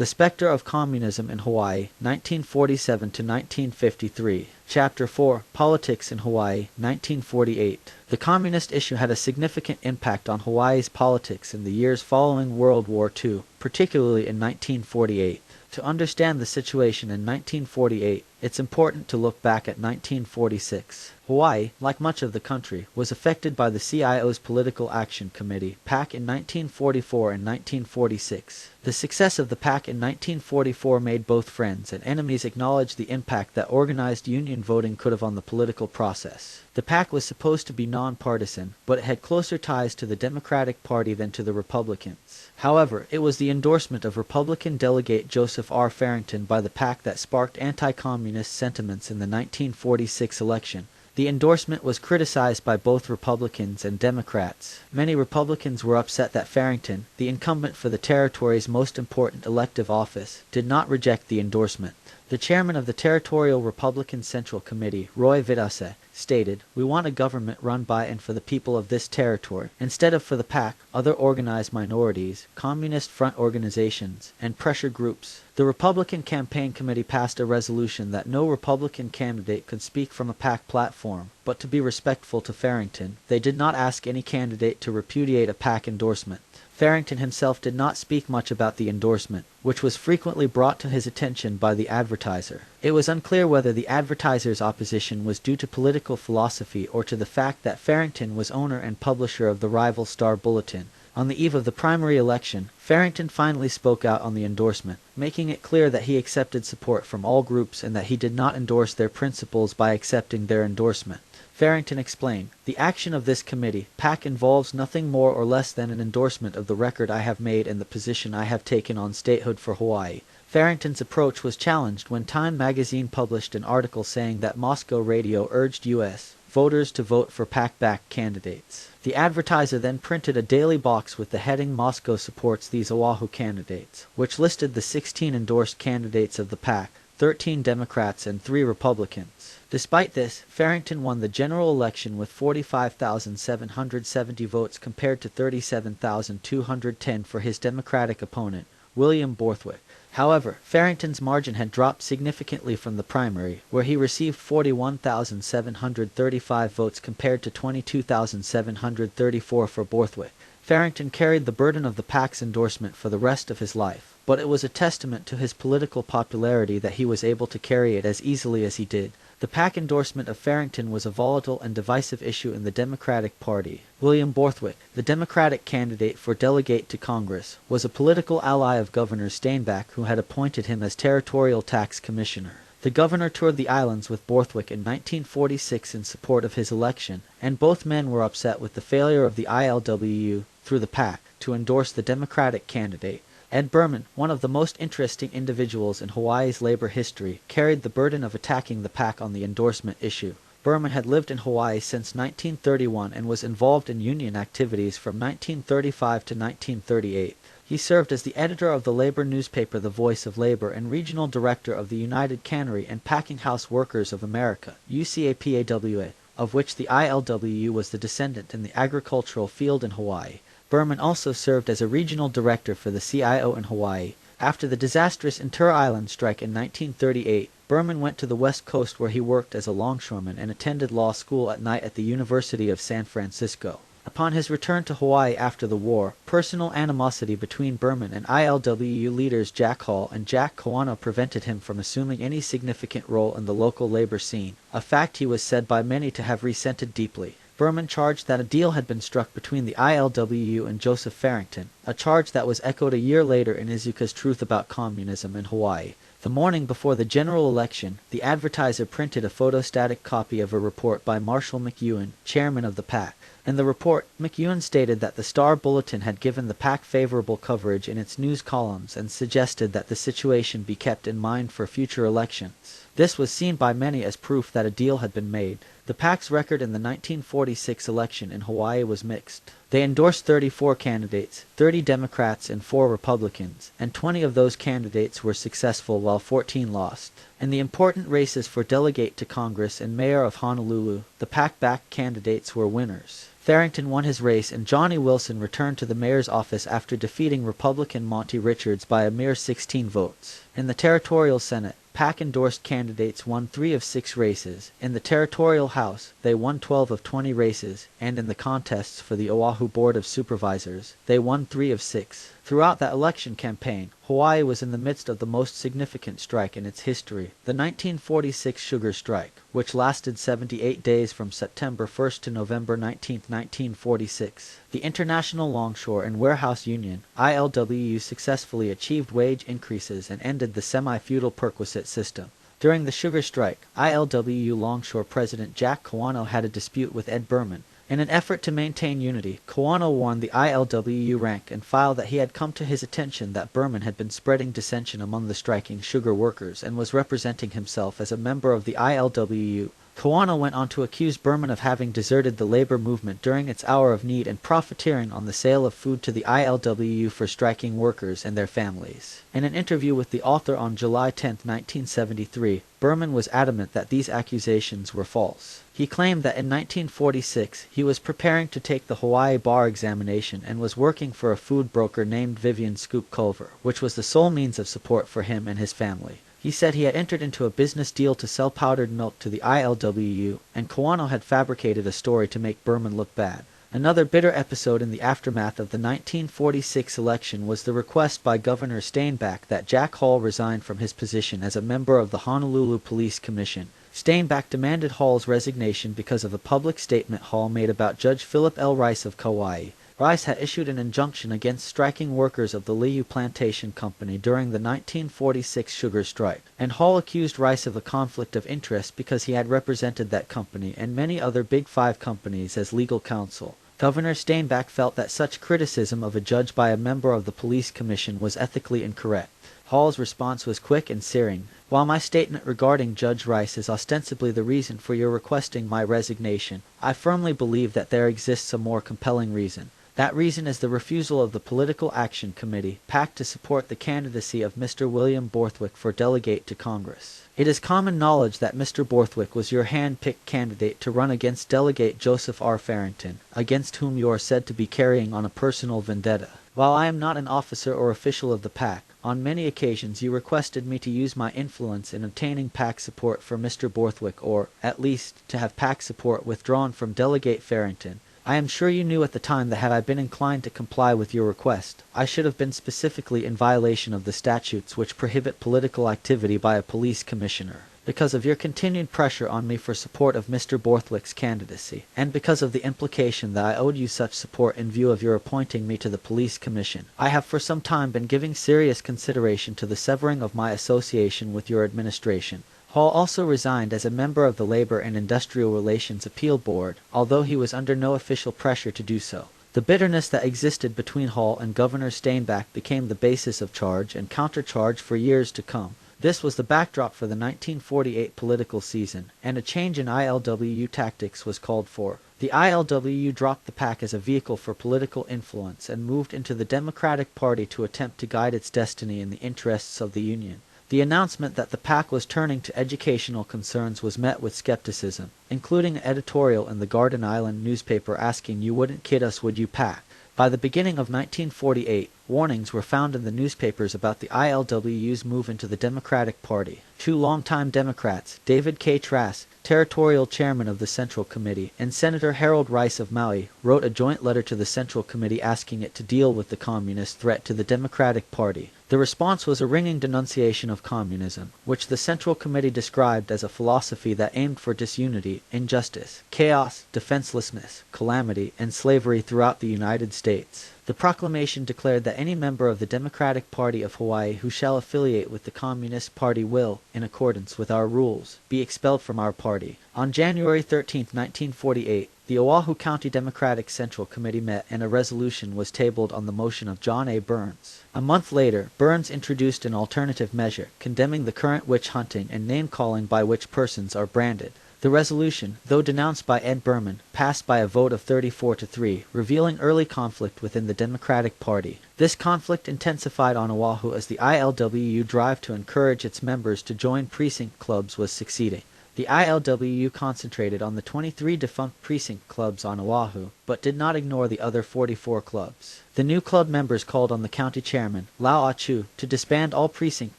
The Specter of Communism in Hawaii, 1947 to 1953. Chapter 4, Politics in Hawaii, 1948. The communist issue had a significant impact on Hawaii's politics in the years following World War II, particularly in 1948. To understand the situation in 1948, it's important to look back at 1946. Hawaii, like much of the country, was affected by the CIO's Political Action Committee, PAC, in 1944 and 1946. The success of the PAC in 1944 made both friends and enemies acknowledge the impact that organized union voting could have on the political process. The PAC was supposed to be nonpartisan, but it had closer ties to the Democratic Party than to the Republicans. However, it was the endorsement of Republican delegate Joseph R. Farrington by the PAC that sparked anti-communist sentiments in the 1946 election. The endorsement was criticized by both Republicans and Democrats. Many Republicans were upset that Farrington, the incumbent for the territory's most important elective office, did not reject the endorsement. The chairman of the Territorial Republican Central Committee, Roy Vitase, stated, "We want a government run by and for the people of this territory, instead of for the PAC, other organized minorities, communist front organizations, and pressure groups." The Republican Campaign Committee passed a resolution that no Republican candidate could speak from a PAC platform, but to be respectful to Farrington, they did not ask any candidate to repudiate a PAC endorsement. Farrington himself did not speak much about the endorsement, which was frequently brought to his attention by the advertiser. It was unclear whether the advertiser's opposition was due to political philosophy or to the fact that Farrington was owner and publisher of the rival Star Bulletin. On the eve of the primary election, Farrington finally spoke out on the endorsement, making it clear that he accepted support from all groups and that he did not endorse their principles by accepting their endorsement. Farrington explained, "The action of this committee, PAC, involves nothing more or less than an endorsement of the record I have made and the position I have taken on statehood for Hawaii." Farrington's approach was challenged when Time magazine published an article saying that Moscow radio urged U.S. voters to vote for PAC-backed candidates. The advertiser then printed a daily box with the heading "Moscow supports these Oahu candidates," which listed the 16 endorsed candidates of the PAC, 13 Democrats and 3 Republicans. Despite this, Farrington won the general election with 45,770 votes compared to 37,210 for his Democratic opponent, William Borthwick. However, Farrington's margin had dropped significantly from the primary, where he received 41,735 votes compared to 22,734 for Borthwick. Farrington carried the burden of the PAC's endorsement for the rest of his life, but it was a testament to his political popularity that he was able to carry it as easily as he did. The PAC endorsement of Farrington was a volatile and divisive issue in the Democratic Party. William Borthwick, the Democratic candidate for delegate to Congress, was a political ally of Governor Steinbach, who had appointed him as Territorial Tax Commissioner. The governor toured the islands with Borthwick in 1946 in support of his election, and both men were upset with the failure of the ILWU, through the PAC, to endorse the Democratic candidate. Ed Berman, one of the most interesting individuals in Hawaii's labor history, carried the burden of attacking the PAC on the endorsement issue. Berman had lived in Hawaii since 1931 and was involved in union activities from 1935 to 1938. He served as the editor of the labor newspaper The Voice of Labor and regional director of the United Cannery and Packing House Workers of America, UCAPAWA, of which the ILWU was the descendant in the agricultural field in Hawaii. Berman also served as a regional director for the CIO in Hawaii. After the disastrous Inter-Island strike in 1938, Berman went to the West Coast where he worked as a longshoreman and attended law school at night at the University of San Francisco. Upon his return to Hawaii after the war, personal animosity between Berman and ILWU leaders Jack Hall and Jack Kawano prevented him from assuming any significant role in the local labor scene, a fact he was said by many to have resented deeply. Berman charged that a deal had been struck between the ILWU and Joseph Farrington, a charge that was echoed a year later in Izuka's Truth About Communism in Hawaii. The morning before the general election, the advertiser printed a photostatic copy of a report by Marshall McEwen, chairman of the PAC. In the report, McEwen stated that the Star Bulletin had given the PAC favorable coverage in its news columns and suggested that the situation be kept in mind for future elections. This was seen by many as proof that a deal had been made. The PAC's record in the 1946 election in Hawaii was mixed. They endorsed 34 candidates, 30 Democrats and 4 Republicans, and 20 of those candidates were successful while 14 lost. In the important races for delegate to Congress and mayor of Honolulu, the PAC-backed candidates were winners. Farrington won his race and Johnny Wilson returned to the mayor's office after defeating Republican Monty Richards by a mere 16 votes. In the Territorial Senate, PAC-endorsed candidates won 3 of 6 races. In the Territorial House, they won 12 of 20 races, and in the contests for the Oahu Board of Supervisors, they won 3 of 6. Throughout that election campaign, Hawaii was in the midst of the most significant strike in its history, the 1946 Sugar Strike, which lasted 78 days from September 1 to November 19, 1946. The International Longshore and Warehouse Union, ILWU, successfully achieved wage increases and ended the semi-feudal perquisite system. During the Sugar Strike, ILWU Longshore President Jack Kawano had a dispute with Ed Berman. In an effort to maintain unity, Kawano warned the ILWU rank and file that he had come to his attention that Berman had been spreading dissension among the striking sugar workers and was representing himself as a member of the ILWU. Kawano went on to accuse Berman of having deserted the labor movement during its hour of need and profiteering on the sale of food to the ILWU for striking workers and their families. In an interview with the author on July 10, 1973, Berman was adamant that these accusations were false. He claimed that in 1946 he was preparing to take the Hawaii bar examination and was working for a food broker named Vivian Scoop Culver, which was the sole means of support for him and his family. He said he had entered into a business deal to sell powdered milk to the ILWU, and Kawano had fabricated a story to make Berman look bad. Another bitter episode in the aftermath of the 1946 election was the request by Governor Steinbach that Jack Hall resign from his position as a member of the Honolulu Police Commission. Steinbach demanded Hall's resignation because of a public statement Hall made about Judge Philip L. Rice of Kauai. Rice had issued an injunction against striking workers of the Liu Plantation Company during the 1946 sugar strike, and Hall accused Rice of a conflict of interest because he had represented that company and many other Big Five companies as legal counsel. Governor Steinbach felt that such criticism of a judge by a member of the police commission was ethically incorrect. Hall's response was quick and searing. While my statement regarding Judge Rice is ostensibly the reason for your requesting my resignation, I firmly believe that there exists a more compelling reason. That reason is the refusal of the Political Action Committee, PAC, to support the candidacy of Mr. William Borthwick for delegate to Congress. It is common knowledge that Mr. Borthwick was your hand-picked candidate to run against Delegate Joseph R. Farrington, against whom you are said to be carrying on a personal vendetta. While I am not an officer or official of the PAC, on many occasions you requested me to use my influence in obtaining PAC support for Mr. Borthwick or, at least, to have PAC support withdrawn from Delegate Farrington. I am sure you knew at the time that had I been inclined to comply with your request, I should have been specifically in violation of the statutes which prohibit political activity by a police commissioner. Because of your continued pressure on me for support of Mr. Borthwick's candidacy, and because of the implication that I owed you such support in view of your appointing me to the police commission, I have for some time been giving serious consideration to the severing of my association with your administration. Hall also resigned as a member of the Labor and Industrial Relations Appeal Board, although he was under no official pressure to do so. The bitterness that existed between Hall and Governor Steinbach became the basis of charge and countercharge for years to come. This was the backdrop for the 1948 political season, and a change in ILWU tactics was called for. The ILWU dropped the PAC as a vehicle for political influence and moved into the Democratic Party to attempt to guide its destiny in the interests of the Union. The announcement that the PAC was turning to educational concerns was met with skepticism, including an editorial in the Garden Island newspaper asking, "You wouldn't kid us, would you, PAC?" By the beginning of 1948, warnings were found in the newspapers about the ILWU's move into the Democratic Party. Two longtime Democrats, David K. Trask, territorial chairman of the Central Committee, and Senator Harold Rice of Maui, wrote a joint letter to the Central Committee asking it to deal with the communist threat to the Democratic Party. The response was a ringing denunciation of communism, which the Central Committee described as a philosophy that aimed for disunity, injustice, chaos, defenselessness, calamity, and slavery throughout the United States. The proclamation declared that any member of the Democratic Party of Hawaii who shall affiliate with the Communist Party will, in accordance with our rules, be expelled from our party. On January 13, 1948, the Oahu County Democratic Central Committee met and a resolution was tabled on the motion of John A. Burns. A month later, Burns introduced an alternative measure, condemning the current witch hunting and name-calling by which persons are branded. The resolution, though denounced by Ed Berman, passed by a vote of 34-3, revealing early conflict within the Democratic Party. This conflict intensified on Oahu as the ILWU drive to encourage its members to join precinct clubs was succeeding. The ILWU concentrated on the 23 defunct precinct clubs on Oahu, but did not ignore the other 44 clubs. The new club members called on the county chairman, Lau Achu, to disband all precinct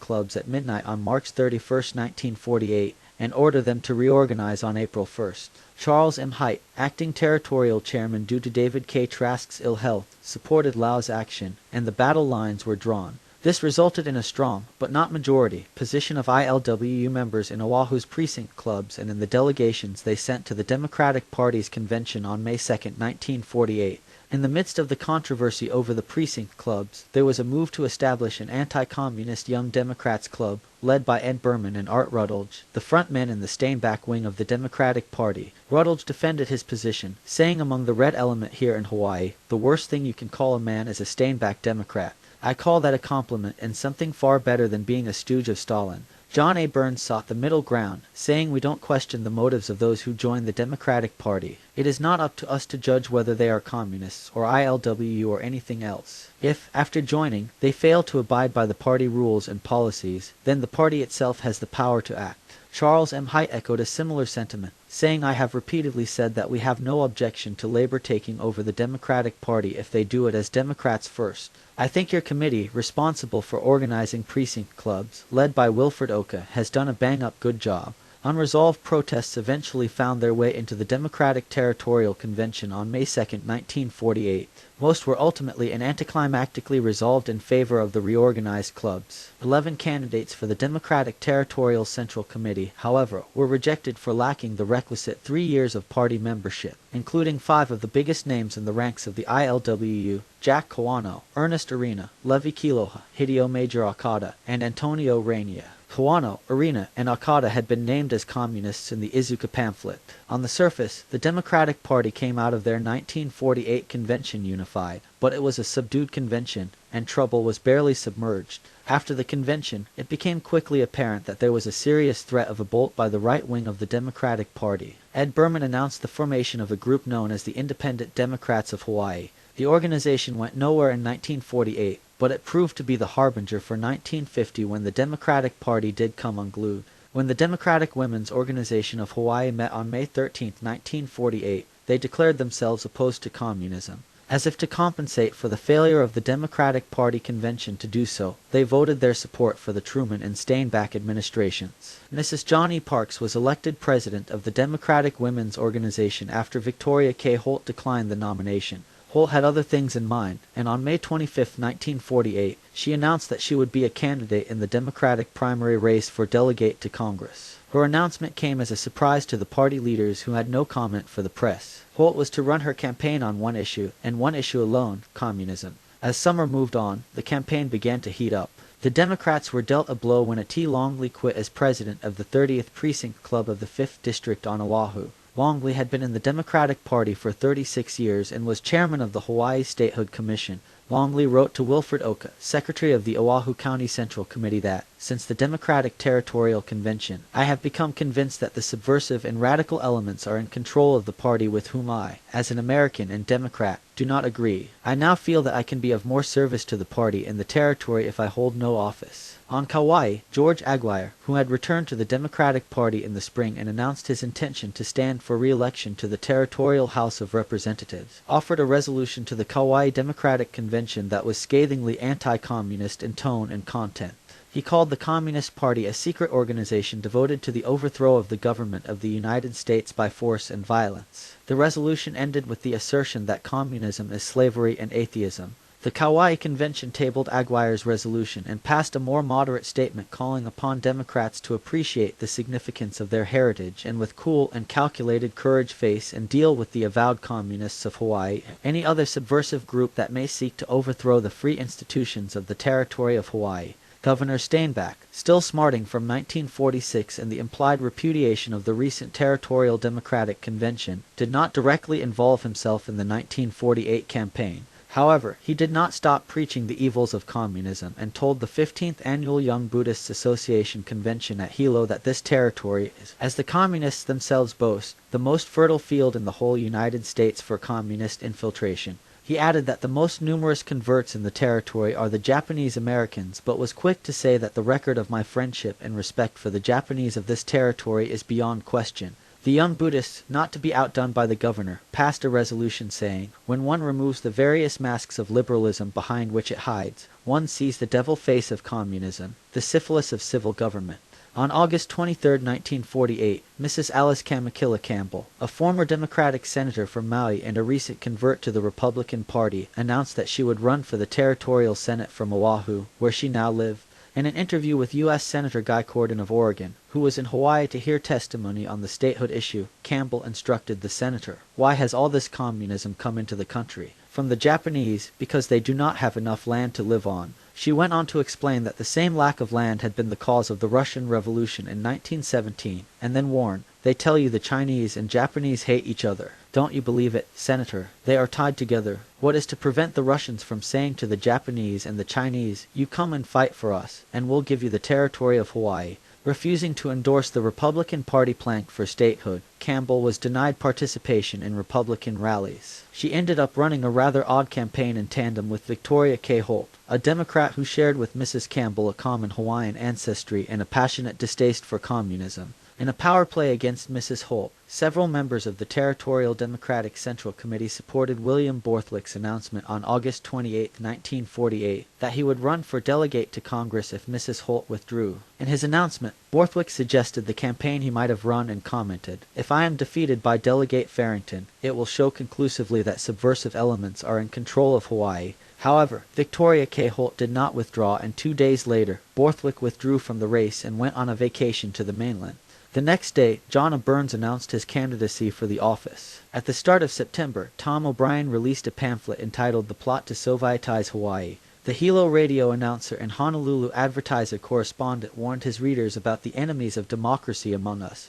clubs at midnight on March 31, 1948, and order them to reorganize on April 1st. Charles M. Haight, acting territorial chairman due to David K. Trask's ill health, supported Lau's action, and the battle lines were drawn. This resulted in a strong, but not majority, position of ILWU members in Oahu's precinct clubs and in the delegations they sent to the Democratic Party's convention on May 2, 1948. In the midst of the controversy over the precinct clubs, there was a move to establish an anti-communist Young Democrats Club, led by Ed Berman and Art Rutledge, the frontmen in the Steinbach wing of the Democratic Party. Rutledge defended his position, saying among the red element here in Hawaii, the worst thing you can call a man is a Steinbach Democrat. I call that a compliment and something far better than being a stooge of Stalin. John A. Burns sought the middle ground, saying we don't question the motives of those who join the Democratic Party. It is not up to us to judge whether they are communists, or ILWU, or anything else. If, after joining, they fail to abide by the party rules and policies, then the party itself has the power to act. Charles M. Haight echoed a similar sentiment, saying I have repeatedly said that we have no objection to labor taking over the Democratic Party if they do it as Democrats first. I think your committee, responsible for organizing precinct clubs, led by Wilfred Oka, has done a bang-up good job. Unresolved protests eventually found their way into the Democratic Territorial Convention on May 2, 1948. Most were ultimately and anticlimactically resolved in favor of the reorganized clubs. 11 candidates for the Democratic Territorial Central Committee, however, were rejected for lacking the requisite 3 years of party membership, including 5 of the biggest names in the ranks of the ILWU: Jack Kawano, Ernest Arena, Levi Kiloha, Hideo Major Okada, and Antonio Rainier. Kawano, Arena, and Okada had been named as communists in the Izuka pamphlet. On the surface, the Democratic Party came out of their 1948 convention unified, but it was a subdued convention, and trouble was barely submerged. After the convention, it became quickly apparent that there was a serious threat of a bolt by the right wing of the Democratic Party. Ed Berman announced the formation of a group known as the Independent Democrats of Hawaii. The organization went nowhere in 1948, but it proved to be the harbinger for 1950 when the Democratic Party did come unglued. When the Democratic Women's Organization of Hawaii met on May 13, 1948, they declared themselves opposed to communism. As if to compensate for the failure of the Democratic Party convention to do so, they voted their support for the Truman and Steinbach administrations. Mrs. John E. Parks was elected president of the Democratic Women's Organization after Victoria K. Holt declined the nomination. Holt had other things in mind, and on May 25, 1948, she announced that she would be a candidate in the Democratic primary race for delegate to Congress. Her announcement came as a surprise to the party leaders who had no comment for the press. Holt was to run her campaign on one issue, and one issue alone: communism. As summer moved on, the campaign began to heat up. The Democrats were dealt a blow when T. Longley quit as president of the 30th Precinct Club of the 5th District on Oahu. Longley had been in the Democratic Party for 36 years and was chairman of the Hawaii Statehood Commission. Longley wrote to Wilfred Oka, secretary of the Oahu County Central Committee, that, since the Democratic Territorial Convention, I have become convinced that the subversive and radical elements are in control of the party with whom I, as an American and Democrat, do not agree. I now feel that I can be of more service to the party and the territory if I hold no office. On Kauai, George Aguirre, who had returned to the Democratic Party in the spring and announced his intention to stand for re-election to the Territorial House of Representatives, offered a resolution to the Kauai Democratic Convention that was scathingly anti-communist in tone and content. He called the Communist Party a secret organization devoted to the overthrow of the government of the United States by force and violence. The resolution ended with the assertion that communism is slavery and atheism. The Kauai Convention tabled Aguirre's resolution and passed a more moderate statement calling upon Democrats to appreciate the significance of their heritage and with cool and calculated courage face and deal with the avowed communists of Hawaii, any other subversive group that may seek to overthrow the free institutions of the territory of Hawaii. Governor Steinbach, still smarting from 1946 and the implied repudiation of the recent Territorial Democratic Convention, did not directly involve himself in the 1948 campaign. However, he did not stop preaching the evils of communism and told the 15th Annual Young Buddhists Association Convention at Hilo that this territory is, as the communists themselves boast, the most fertile field in the whole United States for communist infiltration. He added that the most numerous converts in the territory are the Japanese Americans, but was quick to say that the record of my friendship and respect for the Japanese of this territory is beyond question. The young Buddhists, not to be outdone by the governor, passed a resolution saying, when one removes the various masks of liberalism behind which it hides, one sees the devil face of communism, the syphilis of civil government. On August 23, 1948, Mrs. Alice Kamakilla Campbell, a former Democratic senator from Maui and a recent convert to the Republican Party, announced that she would run for the territorial Senate from Oahu, where she now lived. In an interview with U.S. Senator Guy Cordon of Oregon, who was in Hawaii to hear testimony on the statehood issue, Campbell instructed the senator, "Why has all this communism come into the country? From the Japanese, because they do not have enough land to live on." She went on to explain that the same lack of land had been the cause of the Russian Revolution in 1917, and then warned, "They tell you the Chinese and Japanese hate each other. Don't you believe it, Senator? They are tied together. What is to prevent the Russians from saying to the Japanese and the Chinese, 'You come and fight for us, and we'll give you the territory of Hawaii'?" Refusing to endorse the Republican Party plank for statehood, Campbell was denied participation in Republican rallies. She ended up running a rather odd campaign in tandem with Victoria K. Holt, a Democrat who shared with Mrs. Campbell a common Hawaiian ancestry and a passionate distaste for communism. In a power play against Mrs. Holt, several members of the Territorial Democratic Central Committee supported William Borthwick's announcement on August 28, 1948, that he would run for delegate to Congress if Mrs. Holt withdrew. In his announcement, Borthwick suggested the campaign he might have run and commented, "If I am defeated by Delegate Farrington, it will show conclusively that subversive elements are in control of Hawaii." However, Victoria K. Holt did not withdraw, and 2 days later, Borthwick withdrew from the race and went on a vacation to the mainland. The next day, John Burns announced his candidacy for the office. At the start of September, Tom O'Brien released a pamphlet entitled The Plot to Sovietize Hawaii. The Hilo radio announcer and Honolulu Advertiser correspondent warned his readers about the enemies of democracy among us,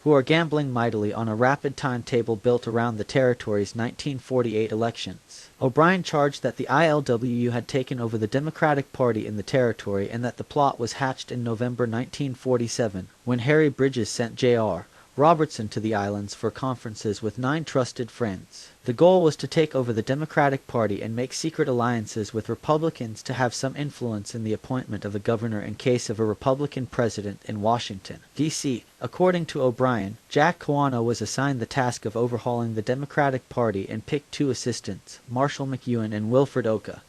who are gambling mightily on a rapid timetable built around the territory's 1948 elections. O'Brien charged that the ILWU had taken over the Democratic Party in the territory and that the plot was hatched in November 1947, when Harry Bridges sent J.R. Robertson to the islands for conferences with 9 trusted friends. The goal was to take over the Democratic Party and make secret alliances with Republicans to have some influence in the appointment of a governor in case of a Republican president in Washington, D.C. According to O'Brien, Jack Kawano was assigned the task of overhauling the Democratic Party and picked 2 assistants, Marshall McEwen and Wilfred Oka,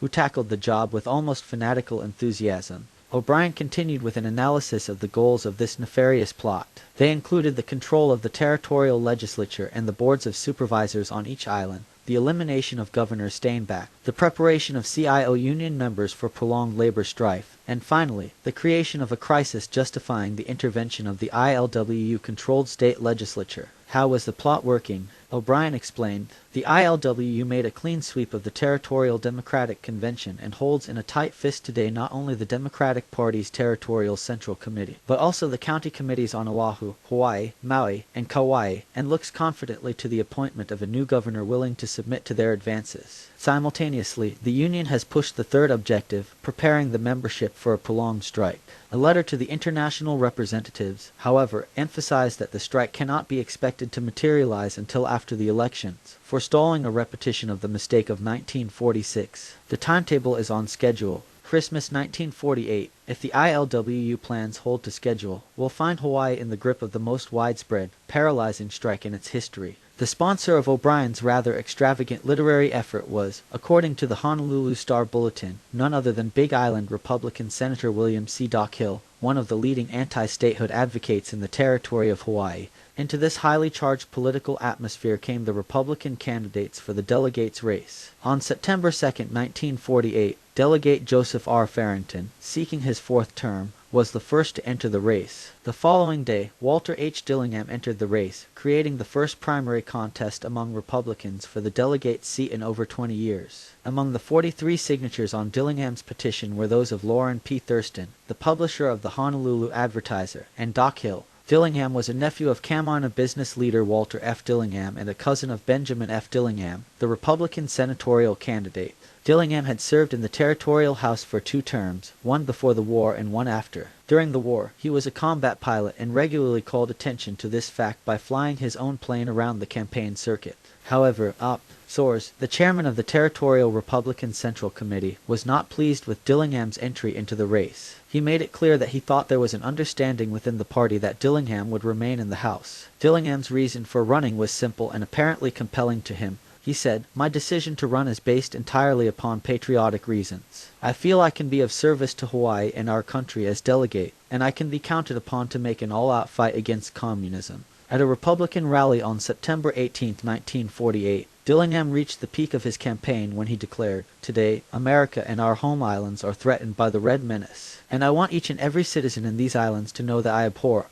who tackled the job with almost fanatical enthusiasm. O'Brien continued with an analysis of the goals of this nefarious plot. They included the control of the territorial legislature and the boards of supervisors on each island, the elimination of Governor Steinbach, the preparation of CIO union members for prolonged labor strife, and finally, the creation of a crisis justifying the intervention of the ILWU-controlled state legislature. How was the plot working? O'Brien explained, "The ILWU made a clean sweep of the Territorial Democratic Convention and holds in a tight fist today not only the Democratic Party's Territorial Central Committee, but also the county committees on Oahu, Hawaii, Maui, and Kauai, and looks confidently to the appointment of a new governor willing to submit to their advances." Simultaneously, the union has pushed the third objective, preparing the membership for a prolonged strike. A letter to the international representatives, however, emphasized that the strike cannot be expected to materialize until after the elections, forestalling a repetition of the mistake of 1946. The timetable is on schedule. Christmas 1948, if the ILWU plans hold to schedule, will find Hawaii in the grip of the most widespread, paralyzing strike in its history. The sponsor of O'Brien's rather extravagant literary effort was, according to the Honolulu Star Bulletin, none other than Big Island Republican Senator William C. Doc Hill, one of the leading anti-statehood advocates in the territory of Hawaii. Into this highly charged political atmosphere came the Republican candidates for the delegates' race. On September 2, 1948, Delegate Joseph R. Farrington, seeking his 4th term, was the first to enter the race. The following day, Walter H. Dillingham entered the race, creating the first primary contest among Republicans for the delegate's seat in over 20 years. Among the 43 signatures on Dillingham's petition were those of Lauren P. Thurston, the publisher of the Honolulu Advertiser, and Doc Hill, Dillingham was a nephew of Carolina business leader Walter F. Dillingham and a cousin of Benjamin F. Dillingham, the Republican senatorial candidate. Dillingham had served in the Territorial House for 2 terms, one before the war and one after. During the war, he was a combat pilot and regularly called attention to this fact by flying his own plane around the campaign circuit. However, Soares, the chairman of the Territorial Republican Central Committee, was not pleased with Dillingham's entry into the race. He made it clear that he thought there was an understanding within the party that Dillingham would remain in the House. Dillingham's reason for running was simple and apparently compelling to him. He said, "My decision to run is based entirely upon patriotic reasons. I feel I can be of service to Hawaii and our country as delegate, and I can be counted upon to make an all-out fight against communism." At a Republican rally on September 18, 1948, Dillingham reached the peak of his campaign when he declared, "Today, America and our home islands are threatened by the Red Menace, and I want each and every citizen in these islands to know that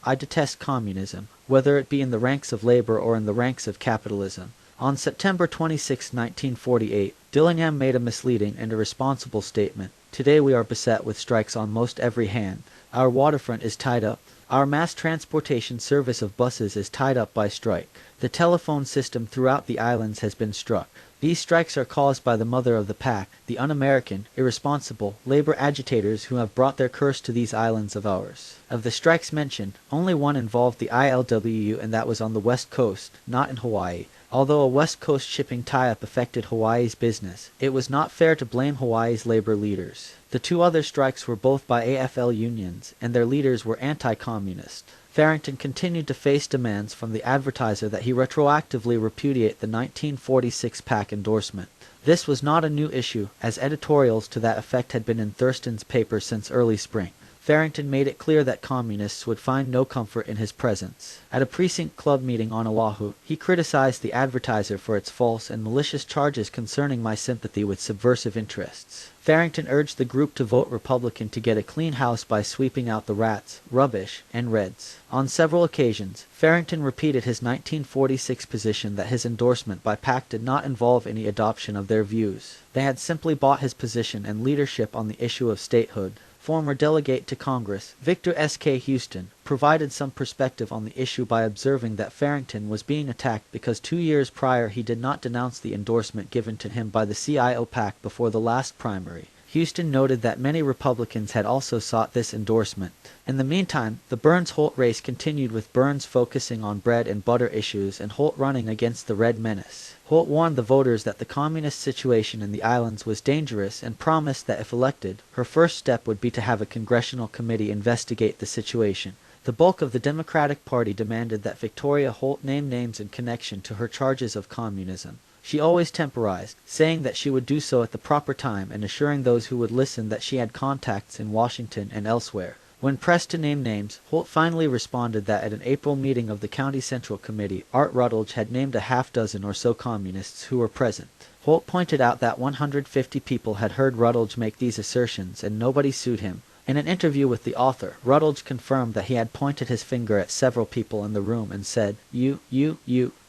I detest communism, whether it be in the ranks of labor or in the ranks of capitalism." On September 26, 1948, Dillingham made a misleading and irresponsible statement. "Today we are beset with strikes on most every hand. Our waterfront is tied up. Our mass transportation service of buses is tied up by strike. The telephone system throughout the islands has been struck. These strikes are caused by the mother of the pack, the un-American, irresponsible, labor agitators who have brought their curse to these islands of ours." Of the strikes mentioned, only one involved the ILWU, and that was on the West Coast, not in Hawaii. Although a West Coast shipping tie-up affected Hawaii's business, it was not fair to blame Hawaii's labor leaders. The 2 other strikes were both by AFL unions, and their leaders were anti-communist. Farrington continued to face demands from the advertiser that he retroactively repudiate the 1946 PAC endorsement. This was not a new issue, as editorials to that effect had been in Thurston's paper since early spring. Farrington made it clear that communists would find no comfort in his presence. At a precinct club meeting on Oahu, he criticized the advertiser for its false and malicious charges concerning my sympathy with subversive interests. Farrington urged the group to vote Republican to get a clean house by sweeping out the rats, rubbish, and Reds. On several occasions, Farrington repeated his 1946 position that his endorsement by PAC did not involve any adoption of their views. They had simply bought his position and leadership on the issue of statehood. Former delegate to Congress, Victor S.K. Houston, provided some perspective on the issue by observing that Farrington was being attacked because 2 years prior he did not denounce the endorsement given to him by the CIO PAC before the last primary. Houston noted that many Republicans had also sought this endorsement. In the meantime, the Burns-Holt race continued, with Burns focusing on bread and butter issues and Holt running against the Red Menace. Holt warned the voters that the communist situation in the islands was dangerous and promised that if elected, her first step would be to have a congressional committee investigate the situation. The bulk of the Democratic Party demanded that Victoria Holt name names in connection to her charges of communism. She always temporized, saying that she would do so at the proper time and assuring those who would listen that she had contacts in Washington and elsewhere. When pressed to name names, Holt finally responded that at an April meeting of the County Central Committee, Art Rutledge had named a half-dozen or so communists who were present. Holt pointed out that 150 people had heard Rutledge make these assertions and nobody sued him. In an interview with the author, Rutledge confirmed that he had pointed his finger at several people in the room and said, you,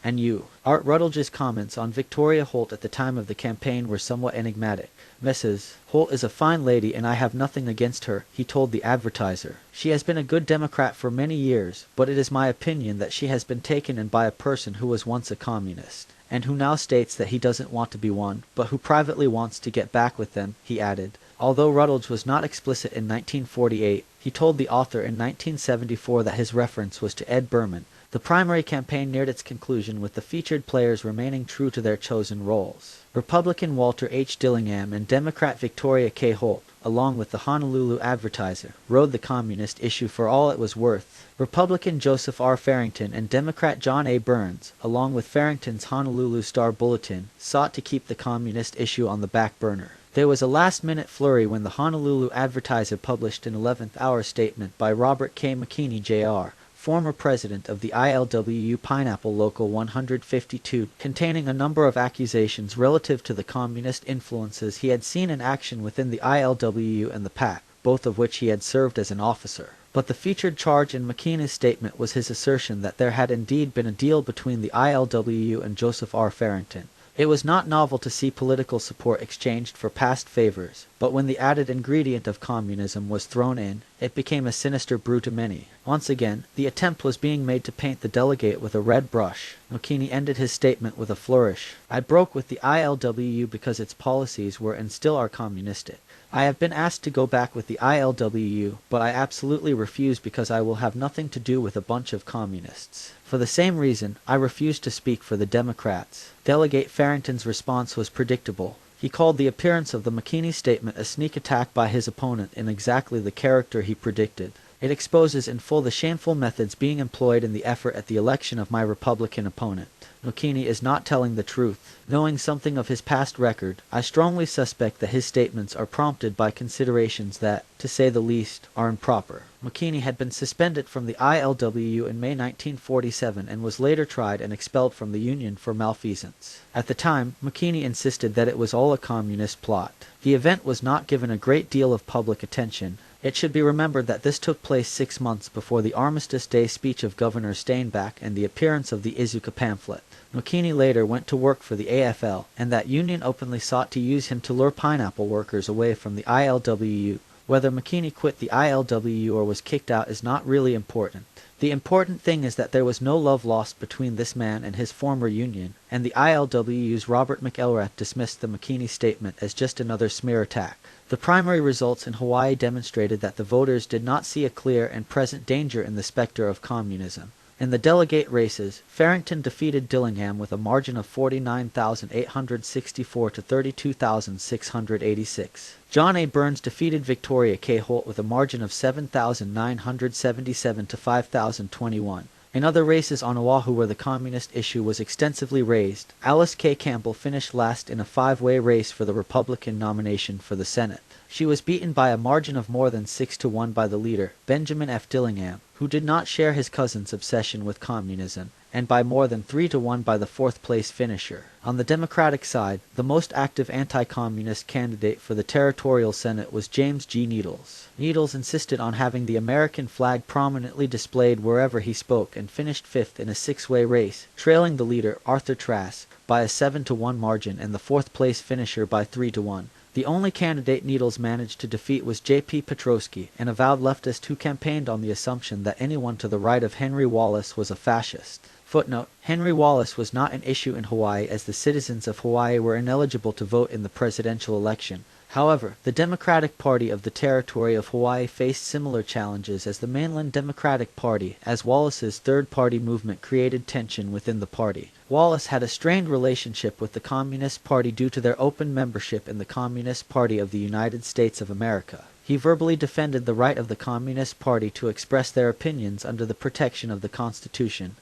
and you. Art Rutledge's comments on Victoria Holt at the time of the campaign were somewhat enigmatic. "Mrs. Holt is a fine lady and I have nothing against her," he told the advertiser. "She has been a good Democrat for many years, but it is my opinion that she has been taken in by a person who was once a communist, and who now states that he doesn't want to be one, but who privately wants to get back with them," he added. Although Rutledge was not explicit in 1948, he told the author in 1974 that his reference was to Ed Berman. The primary campaign neared its conclusion, with the featured players remaining true to their chosen roles. Republican Walter H. Dillingham and Democrat Victoria K. Holt, along with the Honolulu Advertiser, rode the communist issue for all it was worth. Republican Joseph R. Farrington and Democrat John A. Burns, along with Farrington's Honolulu Star Bulletin, sought to keep the communist issue on the back burner. There was a last-minute flurry when the Honolulu Advertiser published an 11th-hour statement by Robert K. McKinney, Jr., former president of the ILWU Pineapple Local 152, containing a number of accusations relative to the communist influences he had seen in action within the ILWU and the PAC, both of which he had served as an officer. But the featured charge in McKinney's statement was his assertion that there had indeed been a deal between the ILWU and Joseph R. Farrington. It was not novel to see political support exchanged for past favors, But when the added ingredient of communism was thrown in, it became a sinister brew to many. Once again, the attempt was being made to paint the delegate with a red brush. McKinney ended his statement with a flourish. I broke with the ILWU because its policies were and still are communistic. I have been asked to go back with the ILWU, but I absolutely refuse because I will have nothing to do with a bunch of communists. For the same reason, I refuse to speak for the Democrats. Delegate Farrington's response was predictable. He called the appearance of the McKinney statement a sneak attack by his opponent in exactly the character he predicted. It exposes in full the shameful methods being employed in the effort at the election of my Republican opponent. McKinney is not telling the truth. Knowing something of his past record, I strongly suspect that his statements are prompted by considerations that, to say the least, are improper. McKinney had been suspended from the ILWU in May 1947 and was later tried and expelled from the Union for malfeasance. At the time, McKinney insisted that it was all a communist plot. The event was not given a great deal of public attention. It should be remembered that this took place 6 months before the Armistice Day speech of Governor Steinbach and the appearance of the Izuka pamphlet. McKinney later went to work for the AFL, and that union openly sought to use him to lure pineapple workers away from the ILWU. Whether McKinney quit the ILWU or was kicked out is not really important. The important thing is that there was no love lost between this man and his former union, and the ILWU's Robert McElrath dismissed the McKinney statement as just another smear attack. The primary results in Hawaii demonstrated that the voters did not see a clear and present danger in the specter of communism. In the delegate races, Farrington defeated Dillingham with a margin of 49,864 to 32,686. John A. Burns defeated Victoria K. Holt with a margin of 7,977 to 5,021. In other races on Oahu where the communist issue was extensively raised, Alice K. Campbell finished last in a 5-way race for the Republican nomination for the Senate. She was beaten by a margin of more than 6-1 by the leader, Benjamin F. Dillingham, who did not share his cousin's obsession with communism, and by more than 3-1 by the 4th-place finisher. On the Democratic side, the most active anti-communist candidate for the Territorial Senate was James G. Needles. Needles insisted on having the American flag prominently displayed wherever he spoke and finished 5th in a 6-way race, trailing the leader, Arthur Trask, by a 7-1 margin and the 4th-place finisher by 3-1. The only candidate Needles managed to defeat was J.P. Petrosky, an avowed leftist who campaigned on the assumption that anyone to the right of Henry Wallace was a fascist. Footnote: Henry Wallace was not an issue in Hawaii as the citizens of Hawaii were ineligible to vote in the presidential election. However, the Democratic Party of the Territory of Hawaii faced similar challenges as the mainland Democratic Party, as Wallace's Third Party movement created tension within the party. Wallace had a strained relationship with the Communist Party due to their open membership in the Communist Party of the United States of America. He verbally defended the right of the Communist Party to express their opinions under the protection of the Constitution.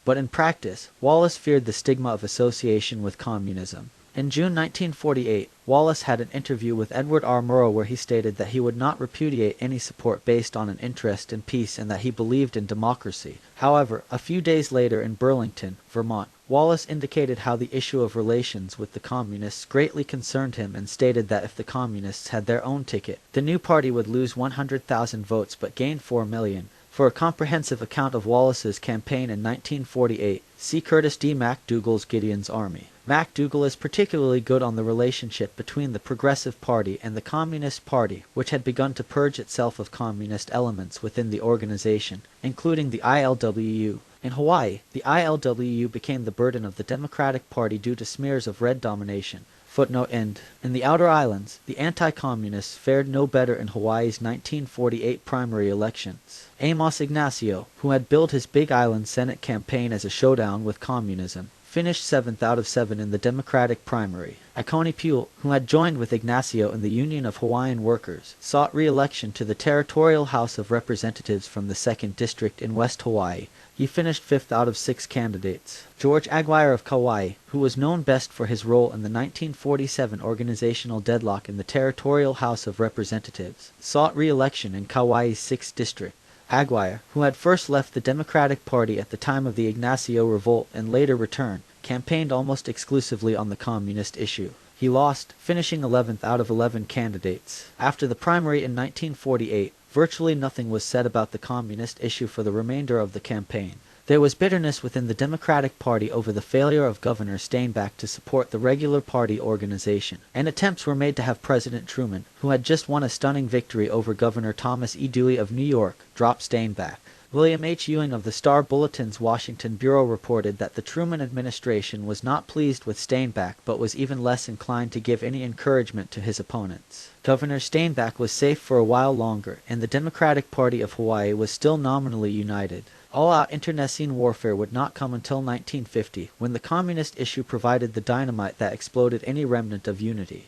But in practice, Wallace feared the stigma of association with communism. In June 1948, Wallace had an interview with Edward R. Murrow where he stated that he would not repudiate any support based on an interest in peace and that he believed in democracy. However, a few days later in Burlington, Vermont, Wallace indicated how the issue of relations with the communists greatly concerned him and stated that if the communists had their own ticket, the new party would lose 100,000 votes but gain 4 million. For a comprehensive account of Wallace's campaign in 1948, see Curtis D. MacDougall's Gideon's Army. MacDougall is particularly good on the relationship between the Progressive Party and the Communist Party, which had begun to purge itself of communist elements within the organization, including the ILWU. In Hawaii, the ILWU became the burden of the Democratic Party due to smears of red domination. Footnote end. In the Outer Islands, the anti-communists fared no better in Hawaii's 1948 primary elections. Amos Ignacio, who had billed his Big Island Senate campaign as a showdown with communism, finished 7th out of 7 in the Democratic primary. Ikoni Puel, who had joined with Ignacio in the Union of Hawaiian Workers, sought re-election to the Territorial House of Representatives from the 2nd District in West Hawaii. He finished 5th out of 6 candidates. George Aguirre of Kauai, who was known best for his role in the 1947 organizational deadlock in the Territorial House of Representatives, sought re-election in Kauai's 6th District. Aguirre, who had first left the Democratic Party at the time of the Ignacio Revolt and later returned, campaigned almost exclusively on the communist issue. He lost, finishing 11th out of 11 candidates. After the primary in 1948, virtually nothing was said about the communist issue for the remainder of the campaign. There was bitterness within the Democratic Party over the failure of Governor Steinbach to support the regular party organization, and attempts were made to have President Truman, who had just won a stunning victory over Governor Thomas E. Dewey of New York, drop Steinbach. William H. Ewing of the Star Bulletin's Washington Bureau reported that the Truman administration was not pleased with Steinbach but was even less inclined to give any encouragement to his opponents. Governor Steinbach was safe for a while longer, and the Democratic Party of Hawaii was still nominally united. All-out internecine warfare would not come until 1950, when the communist issue provided the dynamite that exploded any remnant of unity.